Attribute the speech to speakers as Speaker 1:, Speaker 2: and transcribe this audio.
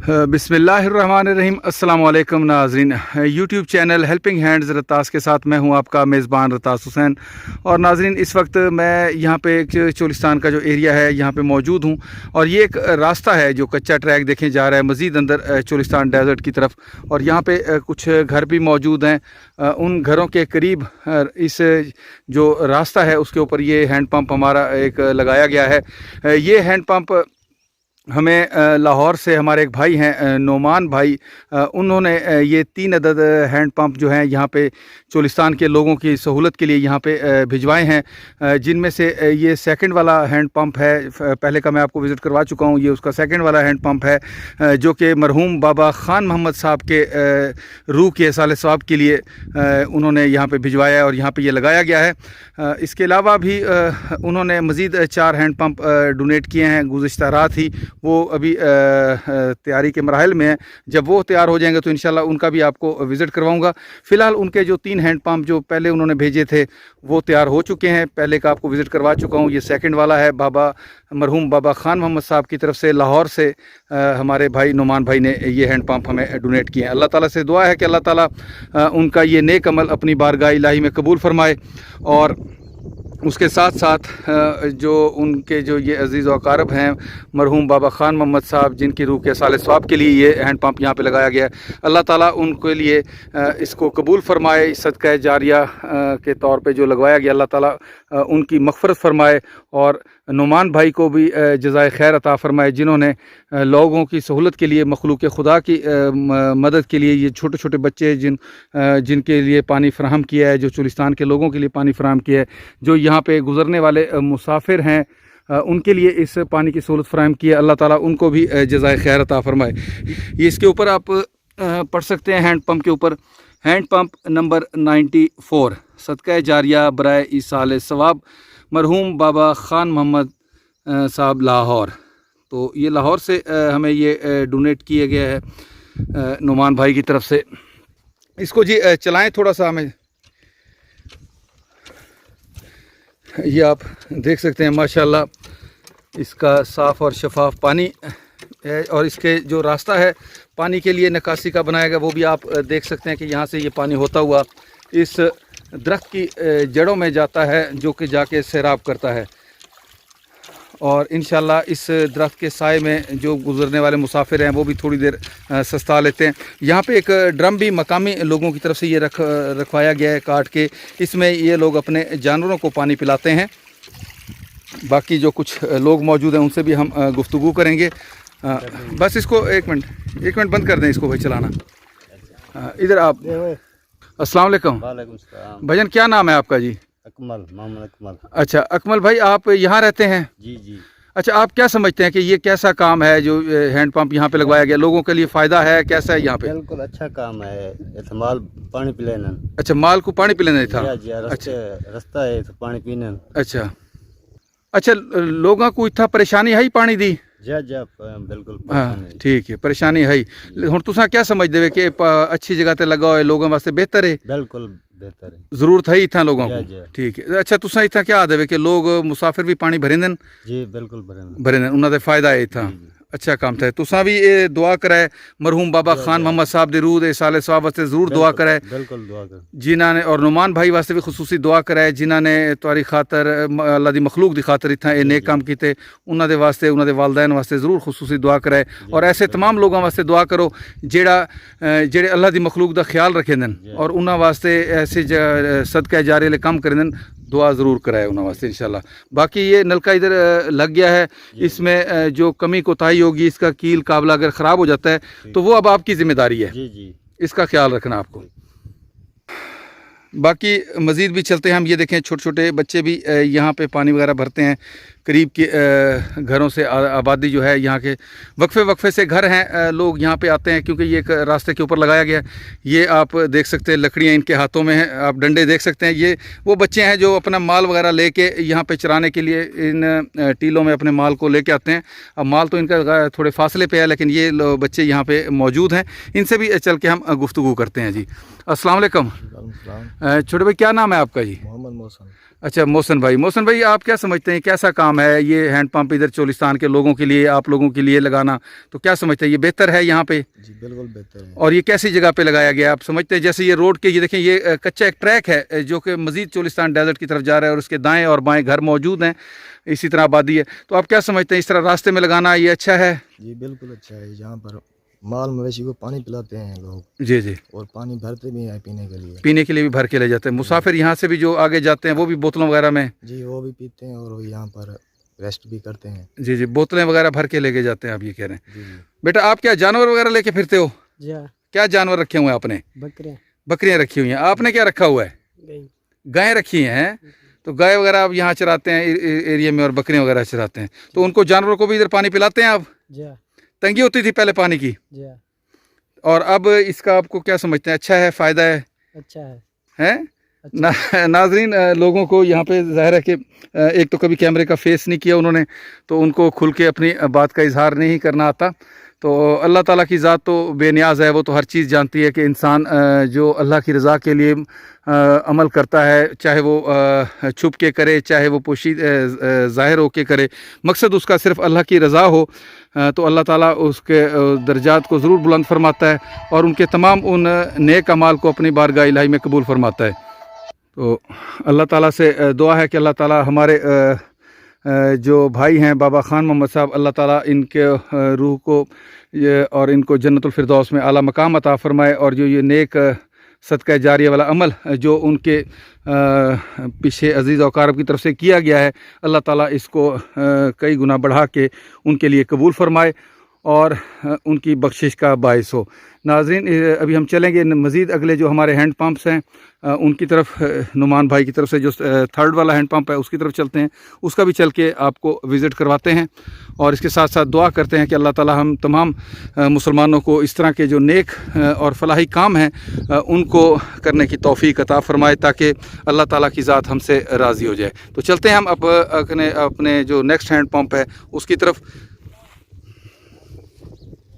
Speaker 1: बिस्मिल्लाहिर्रहमानिर्रहीम। अस्सलाम वालेकुम नाज़रीन, यूट्यूब चैनल हेल्पिंग हैंड्स रतास के साथ मैं हूं आपका मेज़बान रतास हुसैन। और नाज़रीन, इस वक्त मैं यहां पे एक चोलिस्तान का जो एरिया है यहां पे मौजूद हूं। और ये एक रास्ता है जो कच्चा ट्रैक देखें जा रहा है मज़ीद अंदर चोलिस्तान डेज़र्ट की तरफ। और यहां पे कुछ घर भी मौजूद हैं। उन घरों के करीब इस जो रास्ता है उसके ऊपर ये हैंड पंप हमारा एक लगाया गया है। ये हैंड पंप हमें लाहौर से हमारे एक भाई हैं नोमान भाई, उन्होंने ये 3 अदद हैंड पंप जो हैं यहाँ पे चोलिस्तान के लोगों की सहूलत के लिए यहाँ पे भिजवाए हैं। जिनमें से ये सेकंड वाला हैंड पंप है, पहले का मैं आपको विज़िट करवा चुका हूँ। ये उसका सेकंड वाला हैंड पंप है जो कि मरहूम बाबा खान मोहम्मद साहब के रूह के साले सवाब के लिए उन्होंने यहाँ पे भिजवाया है और यहाँ पे ये लगाया गया है। इसके अलावा भी उन्होंने मज़ीद 4 हैंड पंप डोनेट किए हैं गुज़िश्ता रात ही। वो अभी तैयारी के मराहल में हैं। जब वो तैयार हो जाएंगे तो इंशाल्लाह उनका भी आपको विज़िट करवाऊंगा। फ़िलहाल उनके जो 3 हैंड पंप जो पहले उन्होंने भेजे थे वो तैयार हो चुके हैं। पहले का आपको विज़िट करवा चुका हूँ। ये सेकंड वाला है मरहूम बाबा खान मोहम्मद साहब की तरफ से लाहौर से हमारे भाई नुमान भाई ने ये हैंड पंप हमें डोनेट किए हैं। अल्लाह ताला से दुआ है कि अल्लाह ताला उनका ये नेक अमल अपनी बारगाह इलाही में कबूल फरमाए। और उसके साथ साथ जो उनके जो ये अज़ीज़ व अक़ारब हैं मरहूम बाबा खान मोहम्मद साहब, जिनकी रूह के साले सवाब के लिए ये हैंड पंप यहाँ पे लगाया गया है, अल्लाह ताला उनके लिए इसको कबूल फरमाए। सदका जारिया के तौर पे जो लगवाया गया, अल्लाह ताला उनकी मग़फ़िरत फरमाए और नुमान भाई को भी जज़ाए खैर अता फ़रमाए, जिन्होंने लोगों की सहूलत के लिए मखलूक खुदा की मदद के लिए ये छोटे छोटे बच्चे जिनके लिए पानी फ़राहम किया है, जो चोलिस्तान के लोगों के लिए पानी फ़राहम किया है, जो यहाँ पे गुज़रने वाले मुसाफिर हैं उनके लिए इस पानी की सहूलत फ़राहम की है। अल्लाह ताला उनको भी जज़ाए खैर अता फ़रमाए। ये इसके ऊपर आप पढ़ सकते हैं, हैंड पंप के ऊपर हैंड पंप नंबर 94 सदका जारिया बराए ईसाल सवाब मरहूम बाबा खान मोहम्मद साहब लाहौर। तो ये लाहौर से हमें ये डोनेट किया गया है नुमान भाई की तरफ से। इसको जी चलाएं थोड़ा सा हमें। ये आप देख सकते हैं माशाल्लाह इसका साफ़ और शफाफ पानी है। और इसके जो रास्ता है पानी के लिए निकासी का बनाया गया वो भी आप देख सकते हैं कि यहाँ से ये पानी होता हुआ इस दरख्त की जड़ों में जाता है, जो कि जाके सैराब करता है। और इंशाल्लाह इस दरख्त के साए में जो गुज़रने वाले मुसाफिर हैं वो भी थोड़ी देर सस्ता लेते हैं। यहाँ पे एक ड्रम भी मकामी लोगों की तरफ से ये रखवाया गया है काट के। इसमें ये लोग अपने जानवरों को पानी पिलाते हैं। बाकी जो कुछ लोग मौजूद हैं उनसे भी हम गुफ्तगू करेंगे। बस इसको एक मिनट बंद कर दें इसको भाई चलाना। इधर आप। अस्सलाम वालेकुम।
Speaker 2: वालेकुम सलाम।
Speaker 1: भाईजान क्या नाम है आपका जी?
Speaker 2: अकमल, मोहम्मद अकमल।
Speaker 1: अच्छा अकमल भाई, आप यहाँ रहते हैं?
Speaker 2: जी जी।
Speaker 1: अच्छा, आप क्या समझते हैं कि ये कैसा काम है जो हैंड पंप यहाँ पे लगवाया गया? लोगों के लिए फ़ायदा है, कैसा है यहाँ पे?
Speaker 2: बिल्कुल अच्छा काम है। इस्तेमाल पानी पिलाना।
Speaker 1: अच्छा, माल को पानी पिलाना था।
Speaker 2: अच्छा, रास्ता है तो पानी पीना।
Speaker 1: अच्छा, लोगों को इतना परेशानी है ही पानी दी?
Speaker 2: जा बिल्कुल।
Speaker 1: हाँ ठीक है, परेशानी है ही। हुण तुसां क्या समझते हो कि अच्छी जगह ते लगा हो लोगों वास्ते बेहतर है?
Speaker 2: बिल्कुल बेहतर है,
Speaker 1: जरूरत है इतना लोगों को। ठीक है। अच्छा, तुसां इतना क्या आदे कि लोग मुसाफिर भी पानी भरेंदन?
Speaker 2: जी बिल्कुल भरेंदन,
Speaker 1: उन्होंने फायदा है इतना। अच्छा काम था। तुसां भी ये दुआ कराए मरहूम बाबा खान मोहम्मद साहब दे रूह दे साले सवाब वास्ते जरूर दुआ कराए।
Speaker 2: बिल्कुल दुआ कर।
Speaker 1: जिन्होंने और नुमान भाई वास्ते भी खुसूसी दुआ कराए, जिन्होंने तुहारी खातर अल्लाह दी मखलूक दी खातर इतना ये नेक काम किए, उन्होंने वास्ते उन्होंने वालदैन वास्ते जरूर खुसूसी दुआ कराए। और ऐसे तमाम लोगों वास्ते दुआ करो जेड़े अल्लाह दी मखलूक दा ख्याल रखेंदन और उन्होंने वास्ते ऐसे सदका जारे काम करेंदन, दुआ ज़रूर कराए उन्होंने वास्ते इंशाल्लाह। बाकी ये नलका इधर लग गया है, इसमें जो कमी कोताही होगी, इसका कील काबला अगर ख़राब हो जाता है तो वो अब आपकी ज़िम्मेदारी है।
Speaker 2: जी
Speaker 1: इसका ख्याल रखना आपको। बाकी मज़ीद भी चलते हैं हम। ये देखें छोटे छोटे बच्चे भी यहाँ पे पानी वगैरह भरते हैं। करीब के घरों से आबादी जो है यहाँ के वक्फे से घर हैं, लोग यहाँ पे आते हैं क्योंकि ये एक रास्ते के ऊपर लगाया गया है। ये आप देख सकते हैं लकड़ियाँ इनके हाथों में हैं, आप डंडे देख सकते हैं। ये वो बच्चे हैं जो अपना माल वगैरह लेके यहाँ पे चराने के लिए इन टीलों में अपने माल को लेके आते हैं। अब माल तो इनका थोड़े फासले पे है, लेकिन ये बच्चे यहाँ पे मौजूद हैं। इनसे भी चल के हम गुफ्तगू करते हैं जी। अस्सलाम वालेकुम। छोटे भाई क्या नाम है आपका जी?
Speaker 3: मोहम्मद मोहसन।
Speaker 1: अच्छा, मोहसन भाई आप क्या समझते हैं, कैसा काम है ये हैंड पंप इधर चोलिस्तान के लोगों के लिए, आप लोगों के लिए लगाना, तो क्या समझते हैं ये बेहतर है यहाँ पे?
Speaker 2: जी बिल्कुल बेहतर है।
Speaker 1: और ये कैसी जगह पे लगाया गया आप समझते हैं? जैसे ये रोड के, ये देखें, ये कच्चा एक ट्रैक है जो कि मजीद चोलिस्तान डेजर्ट की तरफ जा रहा है और उसके दाएं और बाएं घर मौजूद हैं, इसी तरह आबादी है। तो आप क्या समझते हैं इस तरह रास्ते में लगाना ये अच्छा है?
Speaker 2: जी बिल्कुल अच्छा है। यहाँ पर माल मवेशी को पानी पिलाते हैं लोग।
Speaker 1: जी जी।
Speaker 2: और पानी भरते भी हैं
Speaker 1: पीने के लिए भी भर के ले जाते हैं। मुसाफिर यहाँ से भी जो आगे जाते हैं वो भी बोतलों वगैरह में?
Speaker 2: जी वो भी पीते हैं और यहाँ पर रेस्ट भी करते हैं।
Speaker 1: जी जी, बोतलें वगैरह भर के लेके जाते हैं, आप ये कह रहे हैं।
Speaker 2: जी जी।
Speaker 1: बेटा आप क्या जानवर वगैरह लेके फिरते हो?
Speaker 3: जी हाँ,
Speaker 1: क्या जानवर रखे हुए हैं आपने? बकरियां रखी हुई हैं। आपने क्या रखा हुआ है? गायें रखी हैं। तो गाय वगैरह आप यहाँ चराते हैं एरिया में और बकरियां वगैरह चराते हैं, तो उनको जानवरों को भी इधर पानी पिलाते हैं आप?
Speaker 3: जी हाँ,
Speaker 1: तंगी होती थी पहले पानी की,
Speaker 3: जी हाँ,
Speaker 1: और अब इसका आपको क्या समझते हैं, अच्छा है, फ़ायदा है?
Speaker 3: अच्छा है।
Speaker 1: हैं? नाजरीन, लोगों को यहाँ पे ज़ाहिर है कि एक तो कभी कैमरे का फेस नहीं किया उन्होंने, तो उनको खुल के अपनी बात का इजहार नहीं करना आता। तो अल्लाह ताला की ज़ात तो बेनियाज़ है, वो तो हर चीज़ जानती है कि इंसान जो अल्लाह की रज़ा के लिए अमल करता है, चाहे वो छुप के करे, चाहे वो ज़ाहिर हो के करे, मकसद उसका सिर्फ़ अल्लाह की रज़ा हो, तो अल्लाह ताला उसके दर्जात को ज़रूर बुलंद फरमाता है और उनके तमाम उन नेक अमाल को अपनी बारगाह इलाही में कबूल फरमाता है। तो अल्लाह ताला से दुआ है कि अल्लाह ताला हमारे जो भाई हैं बाबा ख़ान मोहम्मद साहब, अल्लाह ताला इनके रूह को और इनको जन्नतुल फिरदौस में आला मकाम अता फ़रमाए, और जो ये नेक सदका जारिया वाला अमल जो उनके पीछे अज़ीज़ अक़ारब की तरफ से किया गया है, अल्लाह ताला इसको कई गुना बढ़ा के उनके लिए कबूल फ़रमाए और उनकी बख्शिश का बायस हो। नाज़रीन, अभी हम चलेंगे मज़ीद अगले जो हमारे हैंड पंप्स हैं उनकी तरफ, नुमान भाई की तरफ से जो थर्ड वाला हैंड पंप है उसकी तरफ चलते हैं, उसका भी चल के आपको विज़िट करवाते हैं, और इसके साथ साथ दुआ करते हैं कि अल्लाह ताला हम तमाम मुसलमानों को इस तरह के जो नेक और फलाही काम हैं उनको करने की तौफ़ीक अता फ़रमाए, ताकि अल्लाह ताला की ज़ात हमसे राज़ी हो जाए। तो चलते हैं हम अपने जो नेक्स्ट हैंड पंप है उसकी तरफ।